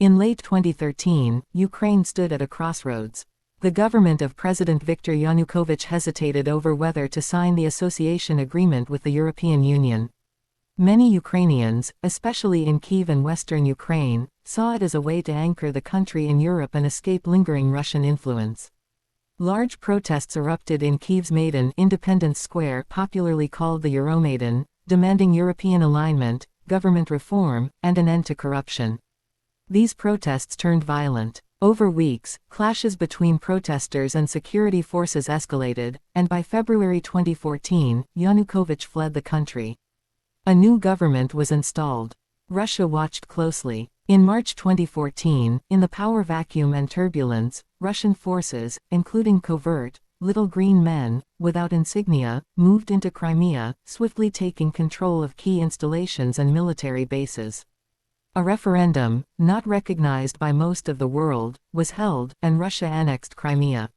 In late 2013, Ukraine stood at a crossroads. The government of President Viktor Yanukovych hesitated over whether to sign the association agreement with the European Union. Many Ukrainians, especially in Kyiv and western Ukraine, saw it as a way to anchor the country in Europe and escape lingering Russian influence. Large protests erupted in Kyiv's Maidan Independence Square, popularly called the Euromaidan, demanding European alignment, government reform, and an end to corruption. These protests turned violent. Over weeks, clashes between protesters and security forces escalated, and by February 2014, Yanukovych fled the country. A new government was installed. Russia watched closely. In March 2014, in the power vacuum and turbulence, Russian forces, including covert, little green men, without insignia, moved into Crimea, swiftly taking control of key installations and military bases. A referendum, not recognized by most of the world, was held, and Russia annexed Crimea.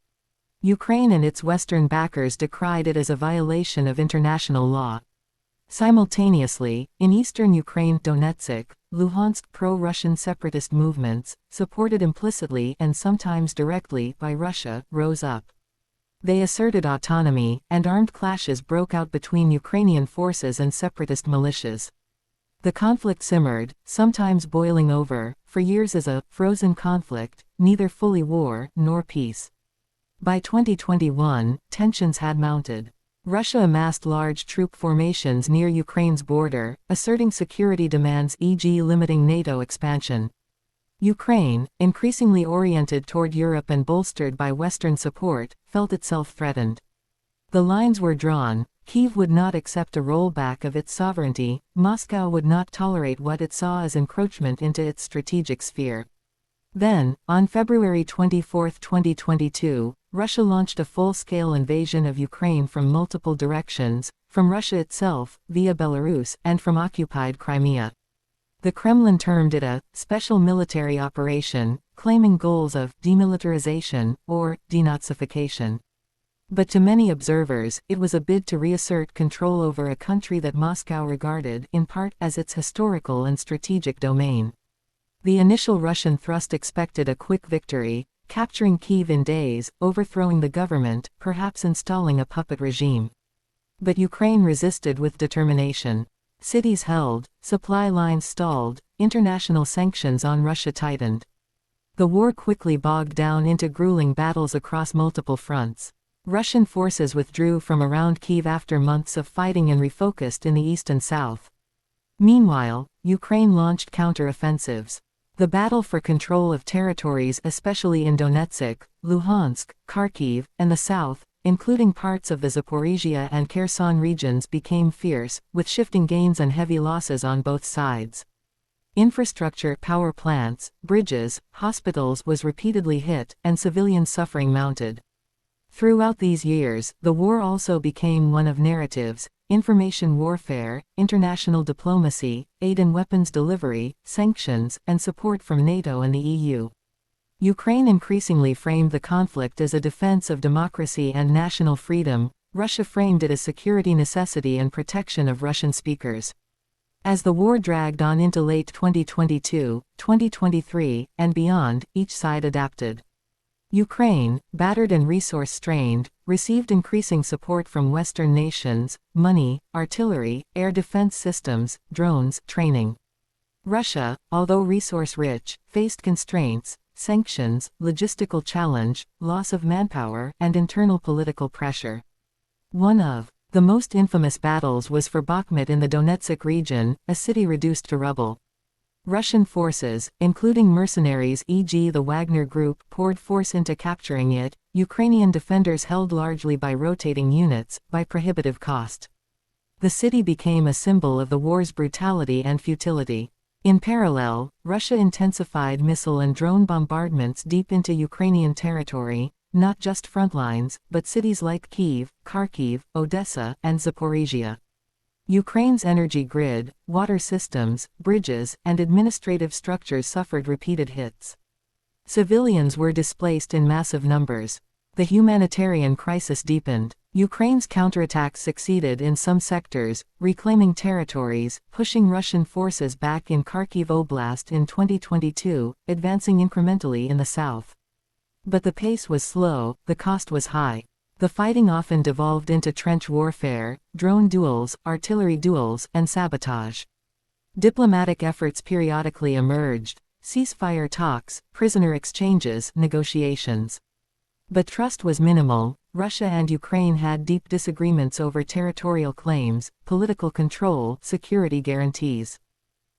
Ukraine and its Western backers decried it as a violation of international law. Simultaneously, in eastern Ukraine, Donetsk, Luhansk pro-Russian separatist movements, supported implicitly and sometimes directly by Russia, rose up. They asserted autonomy, and armed clashes broke out between Ukrainian forces and separatist militias. The conflict simmered, sometimes boiling over, for years as a frozen conflict, neither fully war nor peace. By 2021, tensions had mounted. Russia amassed large troop formations near Ukraine's border, asserting security demands, e.g. limiting NATO expansion. Ukraine, increasingly oriented toward Europe and bolstered by Western support, felt itself threatened. The lines were drawn. Kyiv would not accept a rollback of its sovereignty, Moscow would not tolerate what it saw as encroachment into its strategic sphere. Then, on February 24, 2022, Russia launched a full-scale invasion of Ukraine from multiple directions, from Russia itself, via Belarus, and from occupied Crimea. The Kremlin termed it a special military operation, claiming goals of demilitarization or denazification. But to many observers, it was a bid to reassert control over a country that Moscow regarded, in part, as its historical and strategic domain. The initial Russian thrust expected a quick victory, capturing Kyiv in days, overthrowing the government, perhaps installing a puppet regime. But Ukraine resisted with determination. Cities held, supply lines stalled, international sanctions on Russia tightened. The war quickly bogged down into grueling battles across multiple fronts. Russian forces withdrew from around Kyiv after months of fighting and refocused in the east and south. Meanwhile, Ukraine launched counter-offensives. The battle for control of territories, especially in Donetsk, Luhansk, Kharkiv, and the south, including parts of the Zaporizhia and Kherson regions, became fierce, with shifting gains and heavy losses on both sides. Infrastructure, power plants, bridges, hospitals was repeatedly hit, and civilian suffering mounted. Throughout these years, the war also became one of narratives: information warfare, international diplomacy, aid and weapons delivery, sanctions, and support from NATO and the EU. Ukraine increasingly framed the conflict as a defense of democracy and national freedom. Russia framed it as security necessity and protection of Russian speakers. As the war dragged on into late 2022, 2023, and beyond, each side adapted. Ukraine, battered and resource-strained, received increasing support from Western nations: money, artillery, air defense systems, drones, training. Russia, although resource-rich, faced constraints, sanctions, logistical challenge, loss of manpower, and internal political pressure. One of the most infamous battles was for Bakhmut in the Donetsk region, a city reduced to rubble. Russian forces, including mercenaries, e.g. the Wagner Group, poured force into capturing it. Ukrainian defenders held largely by rotating units, by prohibitive cost. The city became a symbol of the war's brutality and futility. In parallel, Russia intensified missile and drone bombardments deep into Ukrainian territory, not just front lines, but cities like Kyiv, Kharkiv, Odessa, and Zaporizhia. Ukraine's energy grid, water systems, bridges, and administrative structures suffered repeated hits. Civilians were displaced in massive numbers. The humanitarian crisis deepened. Ukraine's counterattack succeeded in some sectors, reclaiming territories, pushing Russian forces back in Kharkiv Oblast in 2022, advancing incrementally in the south. But the pace was slow, the cost was high. The fighting often devolved into trench warfare, drone duels, artillery duels, and sabotage. Diplomatic efforts periodically emerged: ceasefire talks, prisoner exchanges, negotiations. But trust was minimal. Russia and Ukraine had deep disagreements over territorial claims, political control, security guarantees.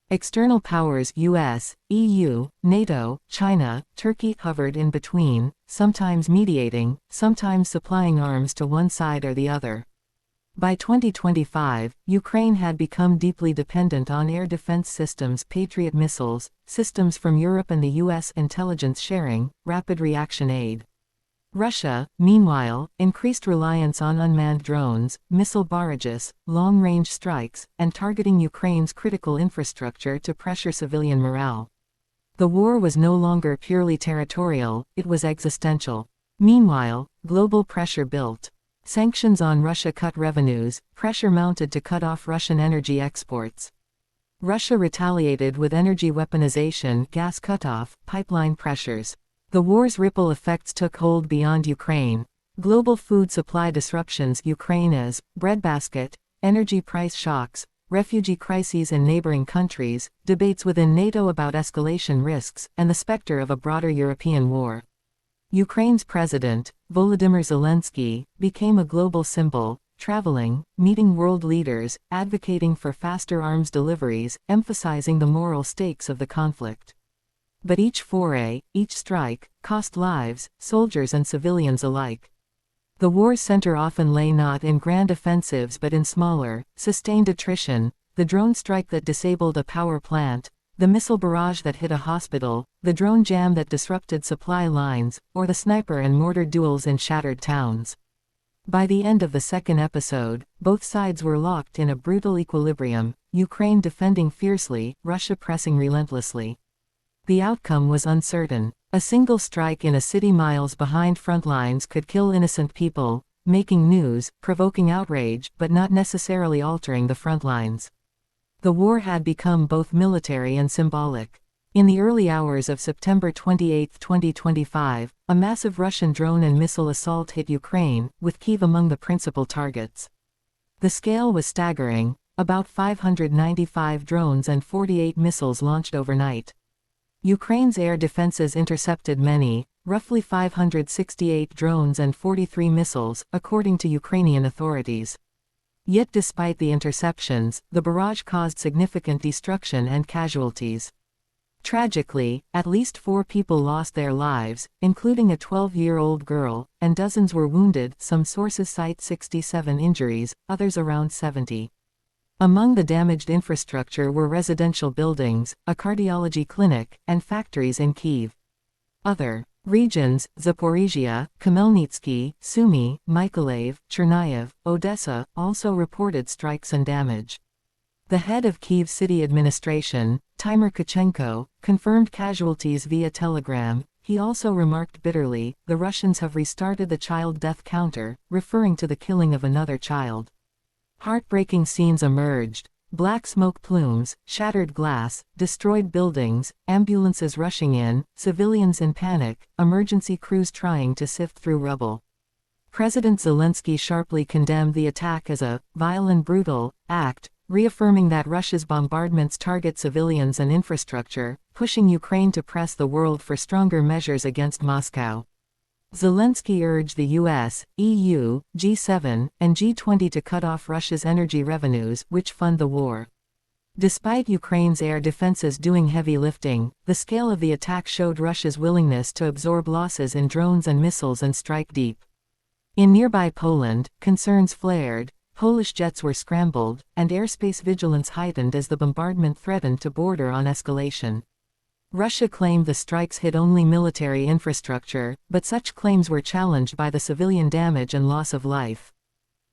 External powers US, EU, NATO, China, Turkey hovered in between, sometimes mediating, sometimes supplying arms to one side or the other. By 2025, Ukraine had become deeply dependent on air defense systems, Patriot missiles, systems from Europe and the US, intelligence sharing, rapid reaction aid. Russia, meanwhile, increased reliance on unmanned drones, missile barrages, long-range strikes, and targeting Ukraine's critical infrastructure to pressure civilian morale. The war was no longer purely territorial, it was existential. Meanwhile, global pressure built. Sanctions on Russia cut revenues, pressure mounted to cut off Russian energy exports. Russia retaliated with energy weaponization, gas cutoff, pipeline pressures. The war's ripple effects took hold beyond Ukraine. Global food supply disruptions, Ukraine's breadbasket, energy price shocks, refugee crises in neighboring countries, debates within NATO about escalation risks, and the specter of a broader European war. Ukraine's President, Volodymyr Zelensky, became a global symbol, traveling, meeting world leaders, advocating for faster arms deliveries, emphasizing the moral stakes of the conflict. But each foray, each strike, cost lives, soldiers and civilians alike. The war's center often lay not in grand offensives but in smaller, sustained attrition: the drone strike that disabled a power plant, the missile barrage that hit a hospital, the drone jam that disrupted supply lines, or the sniper and mortar duels in shattered towns. By the end of the second episode, both sides were locked in a brutal equilibrium, Ukraine defending fiercely, Russia pressing relentlessly. The outcome was uncertain. A single strike in a city miles behind front lines could kill innocent people, making news, provoking outrage, but not necessarily altering the front lines. The war had become both military and symbolic. In the early hours of September 28, 2025, a massive Russian drone and missile assault hit Ukraine, with Kyiv among the principal targets. The scale was staggering: about 595 drones and 48 missiles launched overnight. Ukraine's air defenses intercepted many, roughly 568 drones and 43 missiles, according to Ukrainian authorities. Yet despite the interceptions, the barrage caused significant destruction and casualties. Tragically, at least 4 people lost their lives, including a 12-year-old girl, and dozens were wounded. Some sources cite 67 injuries, others around 70. Among the damaged infrastructure were residential buildings, a cardiology clinic, and factories in Kyiv. Other regions: Zaporizhia, Khmelnytsky, Sumy, Mykolaiv, Chernihiv, Odessa, also reported strikes and damage. The head of Kyiv city administration, Timur Kachenko, confirmed casualties via telegram. He also remarked bitterly, "The Russians have restarted the child death counter," referring to the killing of another child. Heartbreaking scenes emerged: black smoke plumes, shattered glass, destroyed buildings, ambulances rushing in, civilians in panic, emergency crews trying to sift through rubble. President Zelensky sharply condemned the attack as a vile and brutal act, reaffirming that Russia's bombardments target civilians and infrastructure, pushing Ukraine to press the world for stronger measures against Moscow. Zelensky urged the US, EU, G7, and G20 to cut off Russia's energy revenues, which fund the war. Despite Ukraine's air defenses doing heavy lifting, the scale of the attack showed Russia's willingness to absorb losses in drones and missiles and strike deep. In nearby Poland, concerns flared: Polish jets were scrambled, and airspace vigilance heightened as the bombardment threatened to border on escalation. Russia claimed the strikes hit only military infrastructure, but such claims were challenged by the civilian damage and loss of life.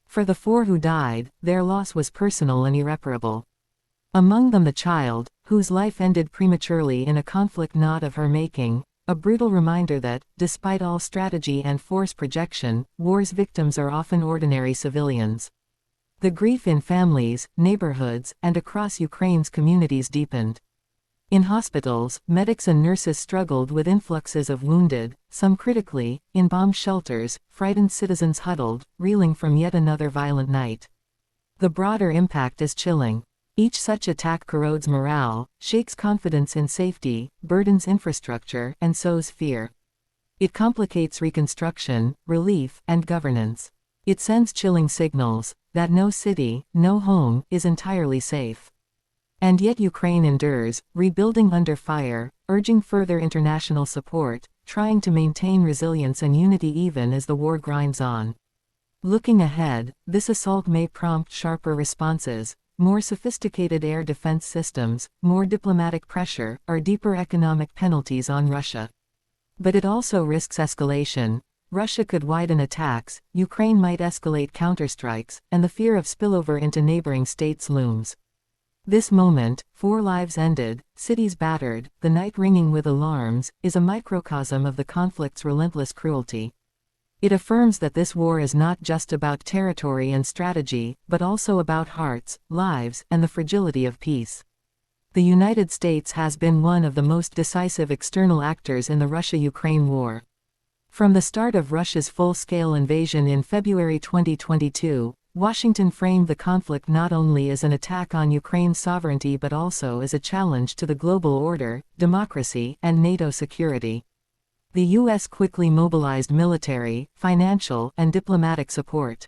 For the 4 who died, their loss was personal and irreparable. Among them the child, whose life ended prematurely in a conflict not of her making, A brutal reminder that, despite all strategy and force projection, war's victims are often ordinary civilians. The grief in families, neighborhoods, and across Ukraine's communities deepened. In hospitals, medics and nurses struggled with influxes of wounded, some critically, in bomb shelters, frightened citizens huddled, reeling from yet another violent night. The broader impact is chilling. Each such attack corrodes morale, shakes confidence in safety, burdens infrastructure, and sows fear. It complicates reconstruction, relief, and governance. It sends chilling signals that no city, no home, is entirely safe. And yet Ukraine endures, rebuilding under fire, urging further international support, trying to maintain resilience and unity even as the war grinds on. Looking ahead, this assault may prompt sharper responses, more sophisticated air defense systems, more diplomatic pressure, or deeper economic penalties on Russia. But it also risks escalation. Russia could widen attacks, Ukraine might escalate counterstrikes, and the fear of spillover into neighboring states looms. This moment, 4 lives ended, cities battered, the night ringing with alarms, is a microcosm of the conflict's relentless cruelty. It affirms that this war is not just about territory and strategy, but also about hearts, lives, and the fragility of peace. The United States has been one of the most decisive external actors in the Russia-Ukraine war. From the start of Russia's full-scale invasion in February 2022, Washington framed the conflict not only as an attack on Ukraine's sovereignty but also as a challenge to the global order, democracy, and NATO security. The U.S. quickly mobilized military, financial, and diplomatic support.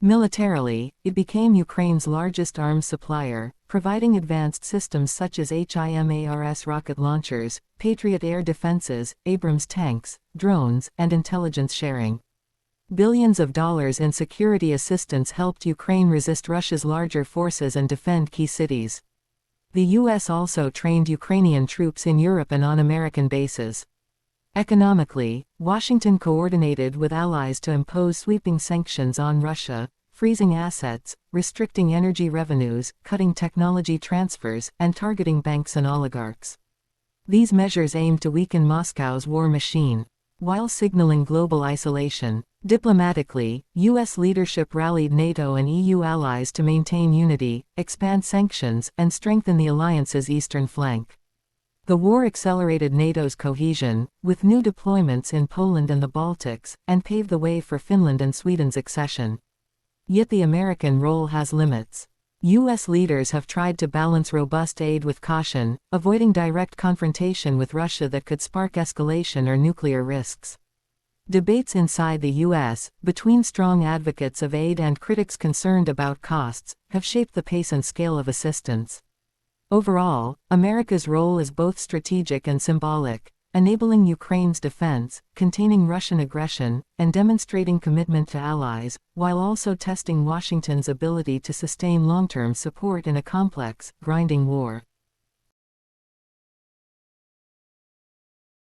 Militarily, it became Ukraine's largest arms supplier, providing advanced systems such as HIMARS rocket launchers, Patriot air defenses, Abrams tanks, drones, and intelligence sharing. Billions of dollars in security assistance helped Ukraine resist Russia's larger forces and defend key cities. The U.S. also trained Ukrainian troops in Europe and on American bases. Economically, Washington coordinated with allies to impose sweeping sanctions on Russia, freezing assets, restricting energy revenues, cutting technology transfers, and targeting banks and oligarchs. These measures aimed to weaken Moscow's war machine, while signaling global isolation. Diplomatically, U.S. leadership rallied NATO and EU allies to maintain unity, expand sanctions, and strengthen the alliance's eastern flank. The war accelerated NATO's cohesion, with new deployments in Poland and the Baltics, and paved the way for Finland and Sweden's accession. Yet the American role has limits. U.S. leaders have tried to balance robust aid with caution, avoiding direct confrontation with Russia that could spark escalation or nuclear risks. Debates inside the U.S., between strong advocates of aid and critics concerned about costs, have shaped the pace and scale of assistance. Overall, America's role is both strategic and symbolic, enabling Ukraine's defense, containing Russian aggression, and demonstrating commitment to allies, while also testing Washington's ability to sustain long-term support in a complex, grinding war.